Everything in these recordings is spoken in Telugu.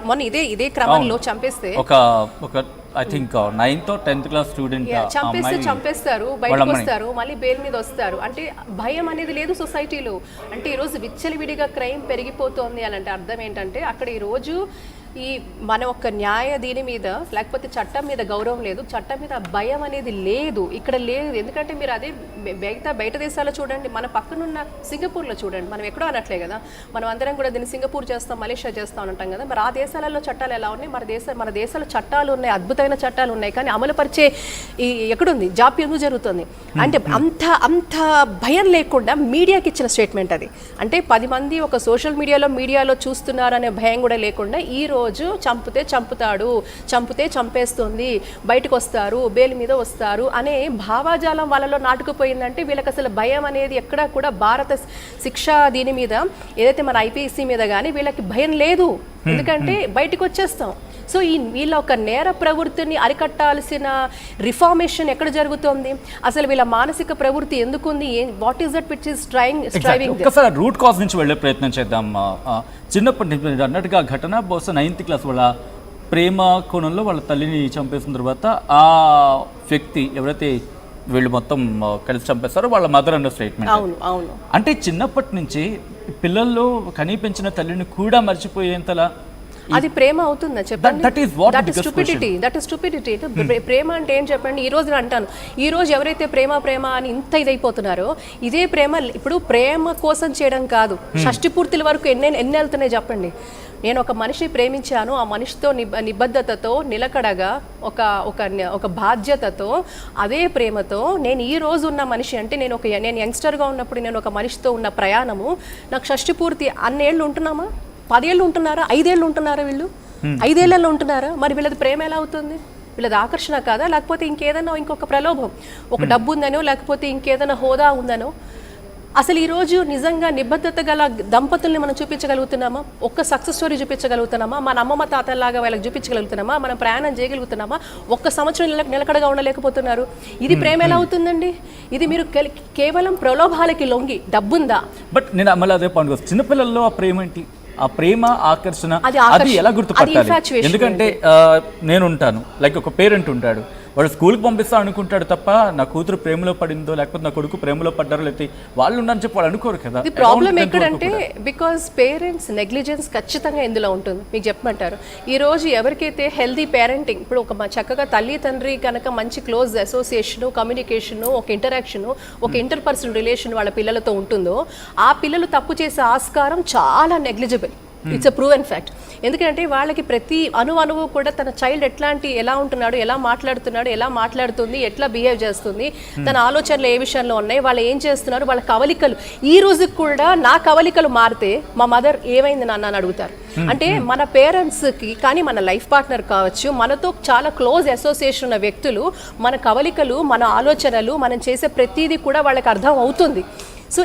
మొన్న ఇదే క్రమంలో చంపేస్తే ఒక I think 9th or 10th class student చంపేస్తారు, బయటకు వస్తారు, మళ్ళీ బెయిల్ మీద వస్తారు. అంటే భయం అనేది లేదు సొసైటీలో. అంటే ఈరోజు విచ్చలవిడిగా క్రైమ్ పెరిగిపోతుంది అని అంటే అర్థం ఏంటంటే అక్కడ ఈరోజు ఈ మన ఒక్క న్యాయ దీని మీద లేకపోతే చట్టం మీద గౌరవం లేదు, చట్టం మీద భయం అనేది లేదు, ఇక్కడ లేదు. ఎందుకంటే మీరు అదే బయట దేశాల్లో చూడండి, మన పక్కనున్న సింగపూర్లో చూడండి, మనం ఎక్కడో అనట్లే కదా, మనం అందరం కూడా దీన్ని సింగపూర్ చేస్తాం, మలేషియా చేస్తాం అంటాం కదా. మరి ఆ దేశాలలో చట్టాలు ఎలా ఉన్నాయి? మన దేశాల చట్టాలు ఉన్నాయి, అద్భుతమైన చట్టాలు ఉన్నాయి, కానీ అమలు పరిచే ఎక్కడుంది? జాప్యం జరుగుతుంది. అంటే అంత భయం లేకుండా మీడియాకి ఇచ్చిన స్టేట్మెంట్ అది. అంటే 10 మంది ఒక సోషల్ మీడియాలో చూస్తున్నారనే భయం కూడా లేకుండా ఈ రోజు చంపితే చంపుతాడు, చంపితే చంపేస్తుంది, బయటకు వస్తారు, బెయిల్ మీద వస్తారు అనే భావాజాలం వాళ్ళలో నాటుకుపోయిందంటే వీళ్ళకి అసలు భయం అనేది ఎక్కడా కూడా భారత శిక్షా దీని మీద ఏదైతే మన ఐపీసీ మీద కానీ వీళ్ళకి భయం లేదు. ఎందుకంటే బయటకు వచ్చేస్తాం. సో వీళ్ళ ఒక నేర ప్రవృత్తిని అరికట్టాల్సిన రిఫార్మేషన్ ఎక్కడ జరుగుతోంది? అసలు వీళ్ళ మానసిక ప్రవృత్తి ఎందుకుంది? What is that which is driving? ఒకసారి రూట్ కాజ్ నుంచి వెళ్ళే ప్రయత్నం చేద్దాం. చిన్నప్పటి నుంచి అన్నట్టుగా ఘటన బహుశా 9th క్లాస్ వాళ్ళ ప్రేమ కోణంలో వాళ్ళ తల్లిని చంపేసిన తర్వాత ఆ వ్యక్తి ఎవరైతే వీళ్ళు మొత్తం కలిసి చంపేస్తారో వాళ్ళ మదర్ అన్న స్టేట్మెంట్. అంటే చిన్నప్పటి నుంచి పిల్లల్లో కనిపించిన తల్లిని కూడా మర్చిపోయేంతలా అది ప్రేమ అవుతుందా చెప్పండి? That is stupidity. ప్రేమ అంటే ఏం చెప్పండి? ఈ రోజు నేను అంటాను, ఈ రోజు ఎవరైతే ప్రేమ అని ఇంత ఇదైపోతున్నారో ఇదే ప్రేమ ఇప్పుడు ప్రేమ కోసం చేయడం కాదు. షష్టి పూర్తుల వరకు ఎన్ని వెళ్తున్నాయి చెప్పండి? నేను ఒక మనిషిని ప్రేమించాను, ఆ మనిషితో నిబద్ధతతో నిలకడగా ఒక బాధ్యతతో అదే ప్రేమతో నేను ఈ రోజు ఉన్న మనిషి అంటే నేను యంగ్స్టర్గా ఉన్నప్పుడు నేను ఒక మనిషితో ఉన్న ప్రయాణము నాకు షష్టి పూర్తి అన్నేళ్ళు ఉంటున్నామా? 10 ఏళ్ళు ఉంటున్నారా? 5 ఏళ్ళు ఉంటున్నారా? వీళ్ళు 5 ఏళ్లలో ఉంటున్నారా? మరి వీళ్ళది ప్రేమ ఎలా అవుతుంది? వీళ్ళది ఆకర్షణ కాదా? లేకపోతే ఇంకొక ప్రలోభం, ఒక డబ్బు ఉందనో లేకపోతే ఇంకేదైనా హోదా ఉందనో? అసలు ఈరోజు నిజంగా నిబద్ధత గల దంపతుల్ని మనం చూపించగలుగుతున్నామా? ఒక్క సక్సెస్ స్టోరీ చూపించగలుగుతున్నామా? మన అమ్మమ్మ తాతల్లాగా వాళ్ళకి చూపించగలుగుతున్నామా? మనం ప్రయాణం చేయగలుగుతున్నామా? ఒక్క సంవత్సరం నిలకడగా ఉండలేకపోతున్నారు. ఇది ప్రేమ ఎలా అవుతుందండి? ఇది మీరు కేవలం ప్రలోభాలకి లొంగి డబ్బుందా? బట్ నేను అమ్మలా అదే పాయింట్, చిన్నపిల్లల్లో ఆ ప్రేమ ఏంటి? ఆ ప్రేమ ఆకర్షణ అది ఎలా గుర్తుపట్టాలి? ఎందుకంటే నేను ఉంటాను, లైక్ ఒక పేరెంట్ ఉంటాడు, వాడు స్కూల్కి పంపిస్తా అనుకుంటాడు తప్ప నా కూతురు ప్రేమలో పడిందో లేకపోతే నా కొడుకు ప్రేమలో పడ్డారో లేకపోతే వాళ్ళు ఉన్నారని చెప్పి వాళ్ళు అనుకోరు కదా. ఇది ప్రాబ్లం ఎక్కడంటే బికాస్ పేరెంట్స్ నెగ్లిజెన్స్ ఖచ్చితంగా ఇందులో ఉంటుంది. మీకు చెప్పమంటారు, ఈ రోజు ఎవరికైతే హెల్దీ పేరెంటింగ్, ఇప్పుడు ఒక చక్కగా తల్లి తండ్రి కనుక మంచి క్లోజ్ అసోసియేషను, కమ్యూనికేషను, ఒక ఇంటరాక్షను, ఒక ఇంటర్పర్సనల్ రిలేషన్ వాళ్ళ పిల్లలతో ఉంటుందో ఆ పిల్లలు తప్పు చేసే ఆస్కారం చాలా negligible. It's a proven fact. ఎందుకంటే వాళ్ళకి ప్రతి అణువు కూడా తన చైల్డ్ ఎలా ఉంటున్నాడు, ఎలా మాట్లాడుతున్నాడు, ఎలా మాట్లాడుతుంది, ఎట్లా బిహేవ్ చేస్తుంది, తన ఆలోచనలు ఏ విషయంలో ఉన్నాయి, వాళ్ళు ఏం చేస్తున్నారు, వాళ్ళ కవలికలు. ఈ రోజుకి కూడా నా కవలికలు మారితే మా మదర్ ఏమైంది నాన్న అని అడుగుతారు. అంటే మన పేరెంట్స్కి కానీ మన లైఫ్ పార్ట్నర్ కావచ్చు, మనతో చాలా క్లోజ్ అసోసియేషన్ ఉన్న వ్యక్తులు మన కవలికలు, మన ఆలోచనలు, మనం చేసే ప్రతిదీ కూడా వాళ్ళకి అర్థం అవుతుంది. సో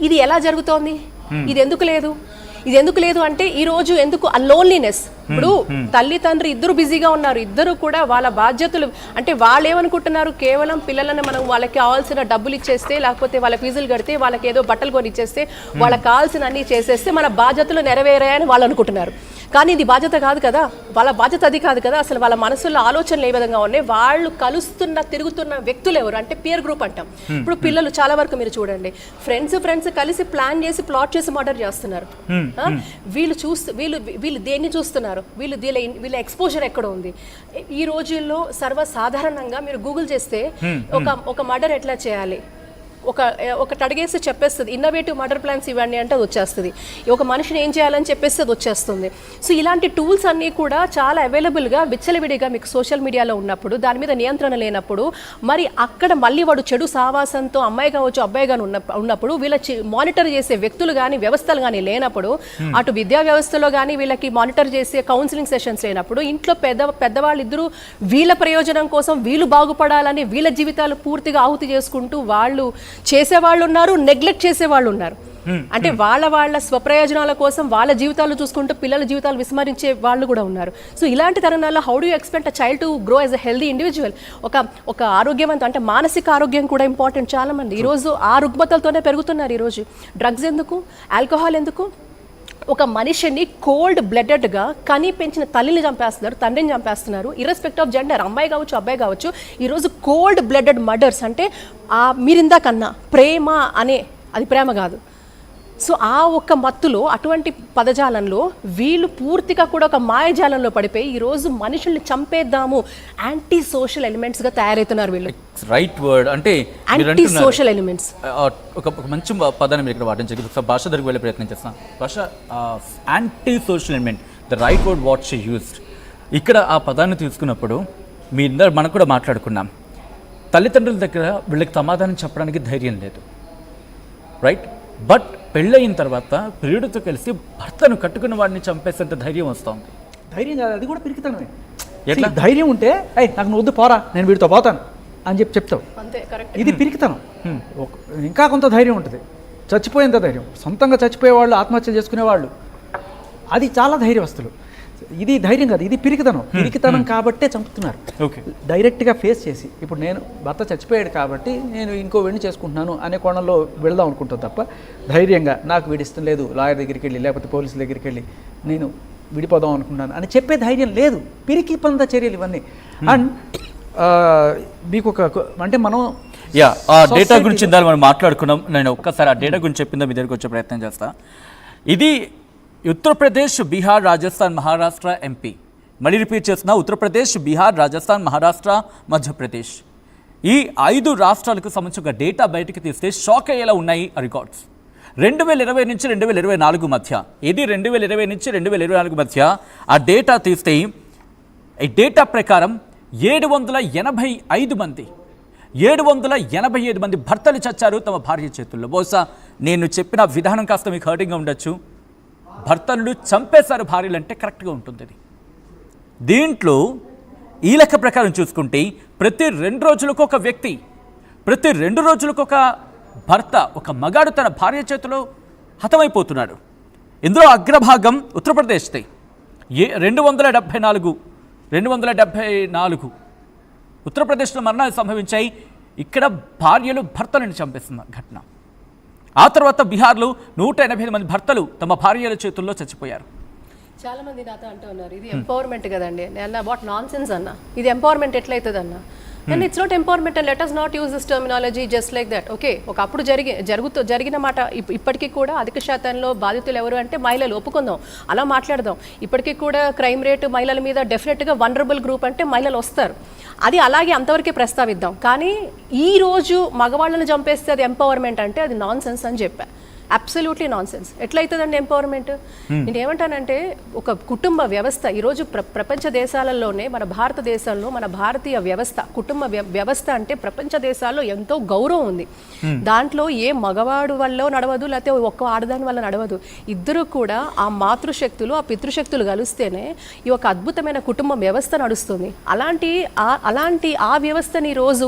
ఇది ఎలా జరుగుతోంది? ఇది ఎందుకు లేదు అంటే ఈ రోజు ఎందుకు ఆ లోన్లీనెస్. ఇప్పుడు తల్లి తండ్రి ఇద్దరు బిజీగా ఉన్నారు, ఇద్దరు కూడా వాళ్ళ బాధ్యతలు అంటే వాళ్ళు ఏమనుకుంటున్నారు, కేవలం పిల్లలను మనం వాళ్ళకి కావాల్సిన డబ్బులు ఇచ్చేస్తే లేకపోతే వాళ్ళ ఫీజులు కడితే వాళ్ళకి ఏదో బట్టలు కొని ఇచ్చేస్తే వాళ్ళకి కావాల్సిన అన్ని చేసేస్తే మన బాధ్యతలు నెరవేరాయని వాళ్ళు అనుకుంటున్నారు. కానీ ఇది బాధ్యత కాదు కదా, వాళ్ళ బాధ్యత అది కాదు కదా. అసలు వాళ్ళ మనసులో ఆలోచనలు ఏ విధంగా ఉన్నాయి, వాళ్ళు తిరుగుతున్న వ్యక్తులు ఎవరు అంటే పియర్ గ్రూప్ అంటాం. ఇప్పుడు పిల్లలు చాలా వరకు మీరు చూడండి, ఫ్రెండ్స్ కలిసి ప్లాన్ చేసి ప్లాట్ చేసి మర్డర్ చేస్తున్నారు. వీళ్ళు దేన్ని చూస్తున్నారు, వీళ్ళ ఎక్స్పోజర్ ఎక్కడ ఉంది? ఈ రోజుల్లో సర్వసాధారణంగా మీరు గూగుల్ చేస్తే ఒక మర్డర్ ఎట్లా చేయాలి ఒకటి అడిగేసి చెప్పేస్తుంది, ఇన్నోవేటివ్ మర్డర్ ప్లాన్స్ ఇవ్వండి అంటే అది వచ్చేస్తుంది, ఒక మనిషిని ఏం చేయాలని చెప్పేసి అది వచ్చేస్తుంది. సో ఇలాంటి టూల్స్ అన్నీ కూడా చాలా అవైలబుల్గా విచ్చలవిడిగా మీకు సోషల్ మీడియాలో ఉన్నప్పుడు, దాని మీద నియంత్రణ లేనప్పుడు, మరి అక్కడ మళ్ళీ వాడు చెడు సావాసంతో అమ్మాయి కావచ్చు అబ్బాయి కానీ ఉన్నప్పుడు వీళ్ళ మానిటర్ చేసే వ్యక్తులు కానీ వ్యవస్థలు కానీ లేనప్పుడు, అటు విద్యా వ్యవస్థలో కానీ వీళ్ళకి మానిటర్ చేసే కౌన్సిలింగ్ సెషన్స్ లేనప్పుడు, ఇంట్లో పెద్దవాళ్ళు ఇద్దరు వీళ్ళ ప్రయోజనం కోసం వీళ్ళు బాగుపడాలని వీళ్ళ జీవితాలు పూర్తిగా ఆహుతి చేసుకుంటూ వాళ్ళు చేసేవాళ్ళు ఉన్నారు, నెగ్లెక్ట్ చేసేవాళ్ళు ఉన్నారు. అంటే వాళ్ళ స్వప్రయోజనాల కోసం వాళ్ళ జీవితాలు చూసుకుంటూ పిల్లల జీవితాలు విస్మరించే వాళ్ళు కూడా ఉన్నారు. సో ఇలాంటి తరుణాల్లో how do you expect a child to grow as a healthy individual? ఒక ఆరోగ్యవంతం అంటే మానసిక ఆరోగ్యం కూడా ఇంపార్టెంట్. చాలా మంది ఈరోజు ఆ రుగ్మతలతోనే పెరుగుతున్నారు. ఈరోజు డ్రగ్స్ ఎందుకు, ఆల్కహాల్ ఎందుకు, ఒక మనిషిని కోల్డ్ బ్లడెడ్గా కని పెంచిన తల్లిని చంపేస్తున్నారు, తండ్రిని చంపేస్తున్నారు, ఇర్రెస్పెక్ట్ ఆఫ్ జెండర్, అమ్మాయి కావచ్చు అబ్బాయి కావచ్చు. ఈరోజు కోల్డ్ బ్లడెడ్ మర్డర్స్ అంటే మీరిందాకన్నా ప్రేమ అనే అది ప్రేమ కాదు. సో ఆ ఒక్క మత్తులో అటువంటి పదజాలంలో వీళ్ళు పూర్తిగా కూడా ఒక మాయజాలంలో పడిపోయి ఈరోజు మనుషుల్ని చంపేద్దాము యాంటీ సోషల్ ఎలిమెంట్స్గా తయారవుతున్నారు వీళ్ళు. రైట్ వర్డ్ అంటే యాంటీ సోషల్ ఎలిమెంట్స్. ఒక మంచి పదాన్ని మీరు ఇక్కడ వాటించండి. ఒకసారి భాష దగ్గరికి వెళ్ళే ప్రయత్నం చేస్తాం. భాష anti social element, the right word what she used. ఇక్కడ ఆ పదాన్ని తీసుకున్నప్పుడు మీ ఇద్దరు మనం కూడా మాట్లాడుకున్నాం, తల్లిదండ్రుల దగ్గర వీళ్ళకి సమాధానం చెప్పడానికి ధైర్యం లేదు, రైట్? బట్ పెళ్ళయిన తర్వాత ప్రియుడితో కలిసి భర్తను కట్టుకున్న వాడిని చంపేసేంత ధైర్యం వస్తుంది. ధైర్యం కాదు, అది కూడా పిరికితనమే. ఎట్లా ధైర్యం ఉంటే నాకు నువ్వు వద్దు పోరా నేను వీడితో పోతాను అని చెప్తావు, ఇది పిరికితనం. ఇంకా కొంత ధైర్యం ఉంటుంది, చచ్చిపోయేంత ధైర్యం. సొంతంగా చచ్చిపోయే వాళ్ళు, ఆత్మహత్య చేసుకునేవాళ్ళు, అది చాలా ధైర్యవస్తులు. ఇది ధైర్యం కాదు, ఇది పిరికితనం. పిరికితనం కాబట్టే చంపుతున్నారు. డైరెక్ట్గా ఫేస్ చేసి, ఇప్పుడు నేను భర్త చచ్చిపోయాడు కాబట్టి నేను ఇంకో వీడిని చేసుకుంటున్నాను అనే కోణంలో వెళదాం అనుకుంటాను తప్ప ధైర్యంగా నాకు వీడిష్టం లేదు, లాయర్ దగ్గరికి వెళ్ళి లేకపోతే పోలీసుల దగ్గరికి వెళ్ళి నేను విడిపోదాం అనుకుంటున్నాను అని చెప్పే ధైర్యం లేదు. పిరికి పంద చర్యలు ఇవన్నీ. అండ్ మీకు ఒక అంటే మనం ఆ డేటా గురించి ఇందాక మనం మాట్లాడుకున్నాం. నేను ఒక్కసారి ఆ డేటా గురించి చెప్పిందా మీ దగ్గరికి వచ్చే ప్రయత్నం చేస్తా. ఇది ఉత్తరప్రదేశ్, బీహార్, రాజస్థాన్, మహారాష్ట్ర, ఎంపీ. మళ్ళీ రిపీట్ చేస్తున్నా, ఉత్తరప్రదేశ్, బీహార్, రాజస్థాన్, మహారాష్ట్ర, మధ్యప్రదేశ్. ఈ 5 రాష్ట్రాలకు సంబంధించి ఒక డేటా బయటకు తీస్తే షాక్ అయ్యేలా ఉన్నాయి ఆ రికార్డ్స్. 2020 నుంచి 2024 మధ్య, ఇది 2020 నుంచి 2024 మధ్య ఆ డేటా తీస్తే ఈ డేటా ప్రకారం 785 మంది భర్తలు చచ్చారు తమ భార్య చేతుల్లో. బహుశా నేను చెప్పిన విధానం కాస్త మీకు హర్టింగ్గా ఉండొచ్చు. భర్తలు చంపేశారు భార్యలు అంటే కరెక్ట్గా ఉంటుంది. దీంట్లో ఈ లెక్క ప్రకారం చూసుకుంటే ప్రతి 2 రోజులకు ఒక వ్యక్తి, ప్రతి 2 రోజులకు ఒక భర్త, ఒక మగాడు తన భార్య చేతిలో హతమైపోతున్నాడు. ఇందులో అగ్రభాగం ఉత్తరప్రదేశ్ది. 274 ఉత్తరప్రదేశ్లో మరణాలు సంభవించాయి. ఇక్కడ భార్యలు భర్తలను చంపేస్తున్న ఘటన. ఆ తర్వాత బీహార్లో 185 మంది భర్తలు తమ భార్యల చేతుల్లో చచ్చిపోయారు. చాలా మంది నాతో అంటూ ఉన్నారు ఇది ఎంపవర్మెంట్ కదండి. నేను వాట్ నాన్ సెన్స్ అన్న, ఇది ఎంపవర్మెంట్ ఎట్లయితుంది అన్న. And it's not empowerment and let us not use this terminology just like that. Okay, ఒకప్పుడు జరిగిన మాట ఇప్పటికీ కూడా అధిక శాతంలో బాధితులు ఎవరు అంటే మహిళలు, ఒప్పుకుందాం, అలా మాట్లాడదాం. ఇప్పటికీ కూడా క్రైమ్ రేటు మహిళల మీద డెఫినెట్గా వనరబుల్ గ్రూప్ అంటే మహిళలు వస్తారు, అది అలాగే అంతవరకే ప్రస్తావిద్దాం. కానీ ఈ రోజు మగవాళ్ళని చంపేస్తే అది ఎంపవర్మెంట్ అంటే అది నాన్ సెన్స్ అని చెప్పా. Absolutely nonsense. ఎట్లయితుందండి ఎంపవర్మెంట్? నేను ఏమంటానంటే ఒక కుటుంబ వ్యవస్థ ఈరోజు ప్రపంచ దేశాలలోనే మన భారతదేశంలో మన భారతీయ వ్యవస్థ, కుటుంబ వ్యవస్థ అంటే ప్రపంచ దేశాల్లో ఎంతో గౌరవం ఉంది. దాంట్లో ఏ మగవాడు వల్ల నడవదు, లేకపోతే ఒక్క ఆడదాని వల్ల నడవదు. ఇద్దరు కూడా ఆ మాతృశక్తులు ఆ పితృశక్తులు కలిస్తేనే ఈ ఒక అద్భుతమైన కుటుంబ వ్యవస్థ నడుస్తుంది. అలాంటి ఆ వ్యవస్థని రోజు